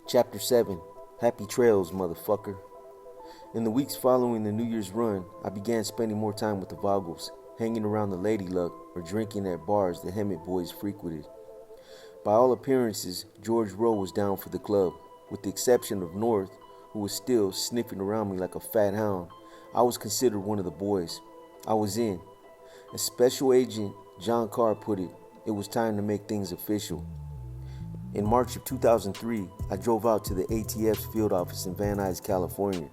Chapter 7. Happy Trails, motherfucker. In the weeks following the New Year's run, I began spending more time with the Vogels, hanging around the Lady Luck or drinking at bars the Hemet boys frequented. By all appearances, George Rowe was down for the club. With the exception of North, who was still sniffing around me like a fat hound, I was considered one of the boys. I was in. As Special Agent John Carr put it, it was time to make things official. In March of 2003, I drove out to the ATF's field office in Van Nuys, California,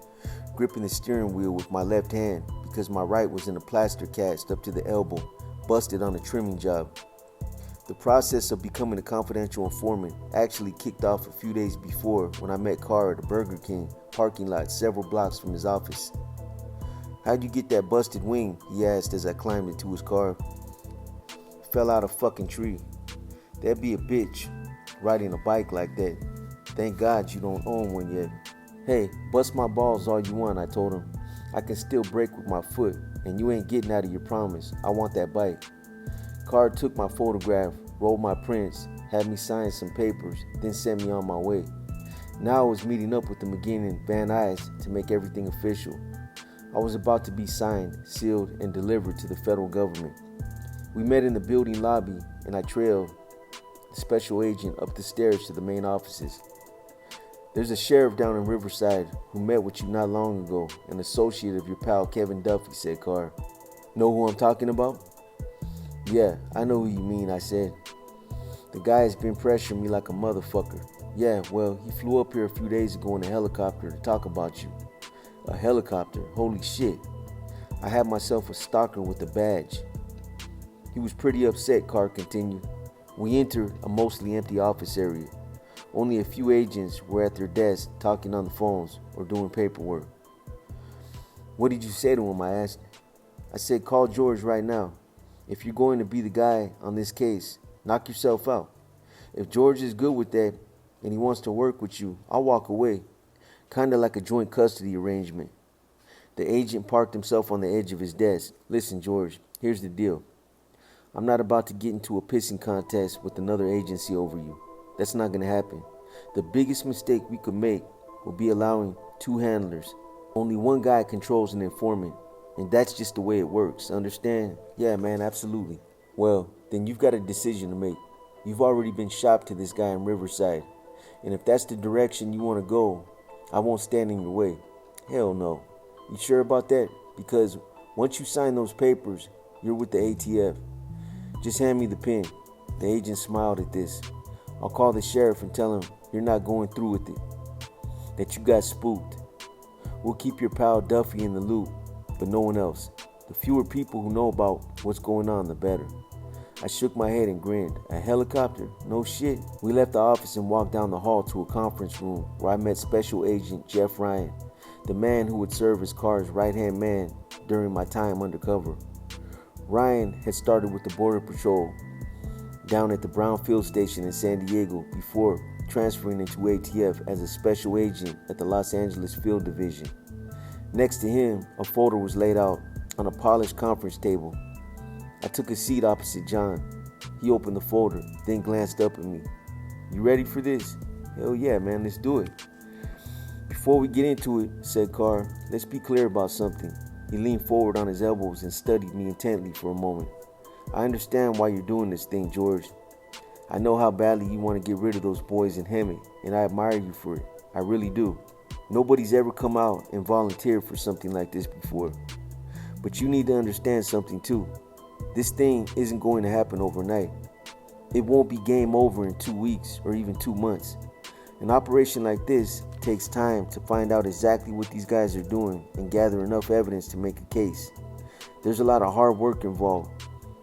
gripping the steering wheel with my left hand because my right was in a plaster cast up to the elbow, busted on a trimming job. The process of becoming a confidential informant actually kicked off a few days before when I met Carr at a Burger King parking lot several blocks from his office. "How'd you get that busted wing?" he asked as I climbed into his car. "Fell out a fucking tree." "That'd be a bitch, riding a bike like that. Thank God you don't own one yet." "Hey, bust my balls all you want," I told him. "I can still brake with my foot, and you ain't getting out of your promise. I want that bike." Carr took my photograph, rolled my prints, had me sign some papers, then sent me on my way. Now I was meeting up with him again in Van Nuys to make everything official. I was about to be signed, sealed, and delivered to the federal government. We met in the building lobby, and I trailed the special agent up the stairs to the main offices. "There's a sheriff down in Riverside who met with you not long ago, an associate of your pal Kevin Duffy," said Carr. "Know who I'm talking about?" "Yeah, I know who you mean," I said. "The guy has been pressuring me like a motherfucker." "Yeah, well, he flew up here a few days ago in a helicopter to talk about you." "A helicopter? Holy shit." "I had myself a stalker with a badge." He was pretty upset, Carr continued. We entered a mostly empty office area. Only a few agents were at their desks talking on the phones or doing paperwork. "What did you say to him?" I asked. "I said, call George right now. If you're going to be the guy on this case, knock yourself out. If George is good with that and he wants to work with you, I'll walk away. Kinda like a joint custody arrangement." The agent parked himself on the edge of his desk. "Listen, George, here's the deal. I'm not about to get into a pissing contest with another agency over you. That's not going to happen. The biggest mistake we could make will be allowing two handlers. Only one guy controls an informant, and that's just the way it works. Understand?" "Yeah, man, absolutely." "Well, then you've got a decision to make. You've already been shopped to this guy in Riverside, and if that's the direction you want to go, I won't stand in your way." "Hell no." "You sure about that? Because once you sign those papers, you're with the ATF. Just hand me the pen." The agent smiled at this. "I'll call the sheriff and tell him you're not going through with it, that you got spooked. We'll keep your pal Duffy in the loop, but no one else. The fewer people who know about what's going on, the better." I shook my head and grinned. "A helicopter? No shit." We left the office and walked down the hall to a conference room where I met Special Agent Jeff Ryan, the man who would serve as Carr's right-hand man during my time undercover. Ryan had started with the Border Patrol down at the Brownfield Station in San Diego before transferring into ATF as a special agent at the Los Angeles Field Division. Next to him, a folder was laid out on a polished conference table. I took a seat opposite John. He opened the folder, then glanced up at me. "You ready for this?" "Hell yeah, man, let's do it." "Before we get into it," said Carr, "let's be clear about something." He leaned forward on his elbows and studied me intently for a moment. "I understand why you're doing this thing, George. I know how badly you want to get rid of those boys in Hemet, and I admire you for it. I really do. Nobody's ever come out and volunteered for something like this before. But you need to understand something too. This thing isn't going to happen overnight. It won't be game over in 2 weeks or even 2 months. An operation like this takes time to find out exactly what these guys are doing and gather enough evidence to make a case. There's a lot of hard work involved.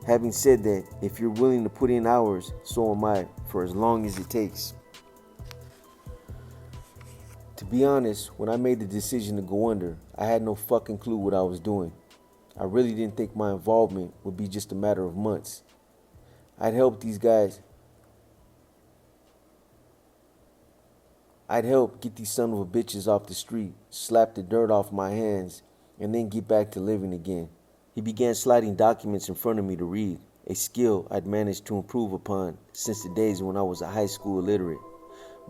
Having said that, if you're willing to put in hours, so am I, for as long as it takes." To be honest, when I made the decision to go under, I had no fucking clue what I was doing. I really didn't think my involvement would be just a matter of months. I'd help get these son of a bitches off the street, slap the dirt off my hands, and then get back to living again. He began sliding documents in front of me to read, a skill I'd managed to improve upon since the days when I was a high school illiterate.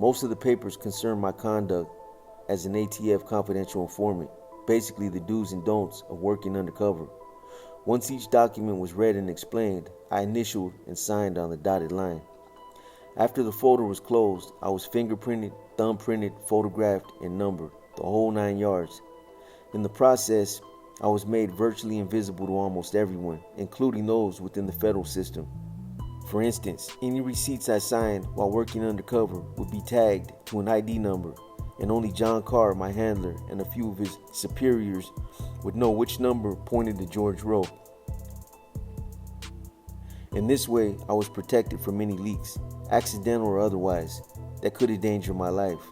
Most of the papers concerned my conduct as an ATF confidential informant, basically the do's and don'ts of working undercover. Once each document was read and explained, I initialed and signed on the dotted line. After the folder was closed, I was fingerprinted, thumbprinted, photographed, and numbered, the whole 9 yards. In the process, I was made virtually invisible to almost everyone, including those within the federal system. For instance, any receipts I signed while working undercover would be tagged to an ID number, and only John Carr, my handler, and a few of his superiors would know which number pointed to George Rowe. In this way, I was protected from any leaks, accidental or otherwise, that could endanger my life.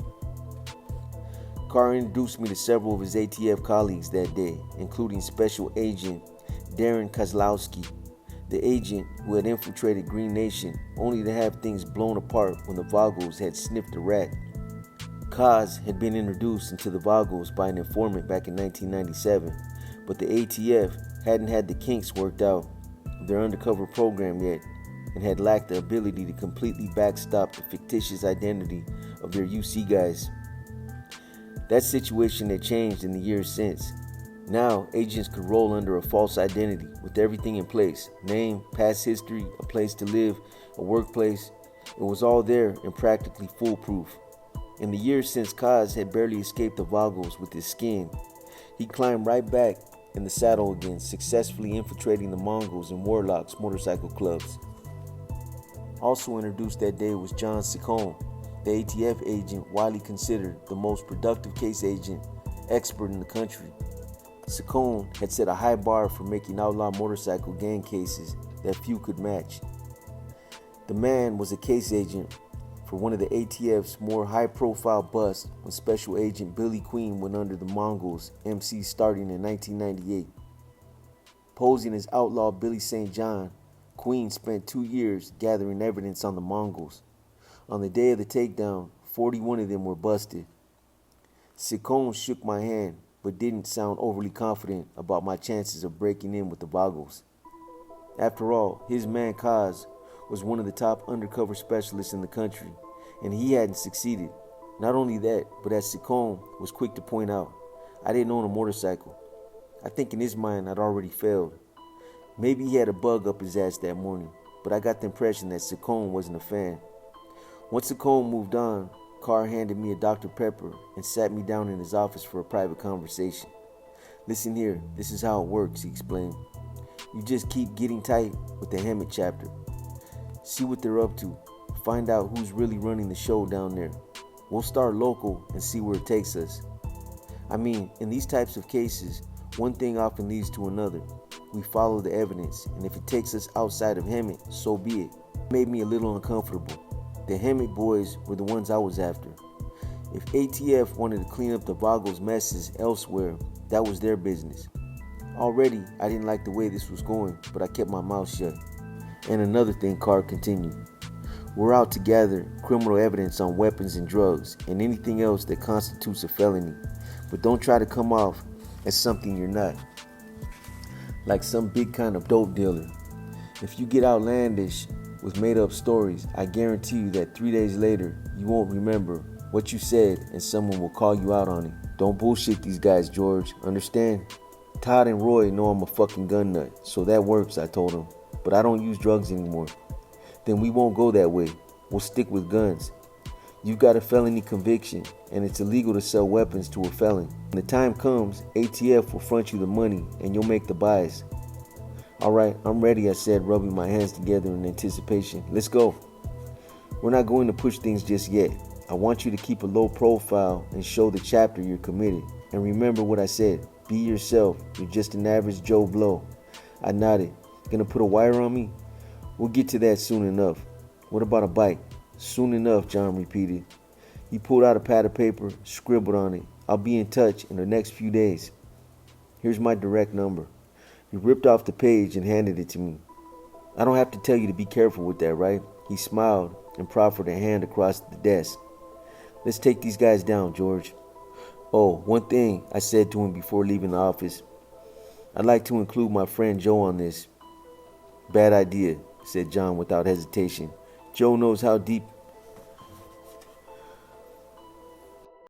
Carr introduced me to several of his ATF colleagues that day, including Special Agent Darren Kozlowski, the agent who had infiltrated Green Nation only to have things blown apart when the Vagos had sniffed a rat. Kaz had been introduced into the Vagos by an informant back in 1997, but the ATF hadn't had the kinks worked out of their undercover program yet and had lacked the ability to completely backstop the fictitious identity of their UC guys. That situation had changed in the years since. Now, agents could roll under a false identity with everything in place: name, past history, a place to live, a workplace. It was all there and practically foolproof. In the years since Kaz had barely escaped the Vagos with his skin, he climbed right back in the saddle again, successfully infiltrating the Mongols and Warlocks motorcycle clubs. Also introduced that day was John Sicone, the ATF agent widely considered the most productive case agent expert in the country. Sicone had set a high bar for making outlaw motorcycle gang cases that few could match. The man was a case agent for one of the ATF's more high-profile busts when Special Agent Billy Queen went under the Mongols MC starting in 1998. Posing as outlaw Billy St. John, Queen spent 2 years gathering evidence on the Mongols. On the day of the takedown, 41 of them were busted. Sicone shook my hand, but didn't sound overly confident about my chances of breaking in with the Vagos. After all, his man Kaz was one of the top undercover specialists in the country, and he hadn't succeeded. Not only that, but as Sicone was quick to point out, I didn't own a motorcycle. I think in his mind I'd already failed. Maybe he had a bug up his ass that morning, but I got the impression that Sicone wasn't a fan. Once Sicone moved on, Carr handed me a Dr. Pepper and sat me down in his office for a private conversation. "Listen here, this is how it works," he explained. "You just keep getting tight with the Hammett chapter. See what they're up to. Find out who's really running the show down there. We'll start local and see where it takes us. I mean, in these types of cases, one thing often leads to another. We follow the evidence, and if it takes us outside of Hammett, so be it." It made me a little uncomfortable. The Hammett boys were the ones I was after. If ATF wanted to clean up the Vagos' messes elsewhere, that was their business. Already, I didn't like the way this was going, but I kept my mouth shut. "And another thing," Carr continued. "We're out to gather criminal evidence on weapons and drugs and anything else that constitutes a felony. But don't try to come off as something you're not, like some big kind of dope dealer. If you get outlandish with made-up stories, I guarantee you that 3 days later, you won't remember what you said and someone will call you out on it. Don't bullshit these guys, George, understand? Todd and Roy know I'm a fucking gun nut, so that works," I told him. "But I don't use drugs anymore." "Then we won't go that way. We'll stick with guns. You've got a felony conviction, and it's illegal to sell weapons to a felon. When the time comes, ATF will front you the money, and you'll make the buys." "All right, I'm ready," I said, rubbing my hands together in anticipation. "Let's go." "We're not going to push things just yet. I want you to keep a low profile and show the chapter you're committed. And remember what I said. Be yourself. You're just an average Joe Blow." I nodded. "Gonna put a wire on me?" "We'll get to that soon enough." "What about a bike?" "Soon enough," John repeated. He pulled out a pad of paper, scribbled on it. "I'll be in touch in the next few days. Here's my direct number." He ripped off the page and handed it to me. "I don't have to tell you to be careful with that, right?" He smiled and proffered a hand across the desk. "Let's take these guys down, George." "Oh, one thing," I said to him before leaving the office. "I'd like to include my friend Joe on this." "Bad idea," said John without hesitation. "Joe knows how deep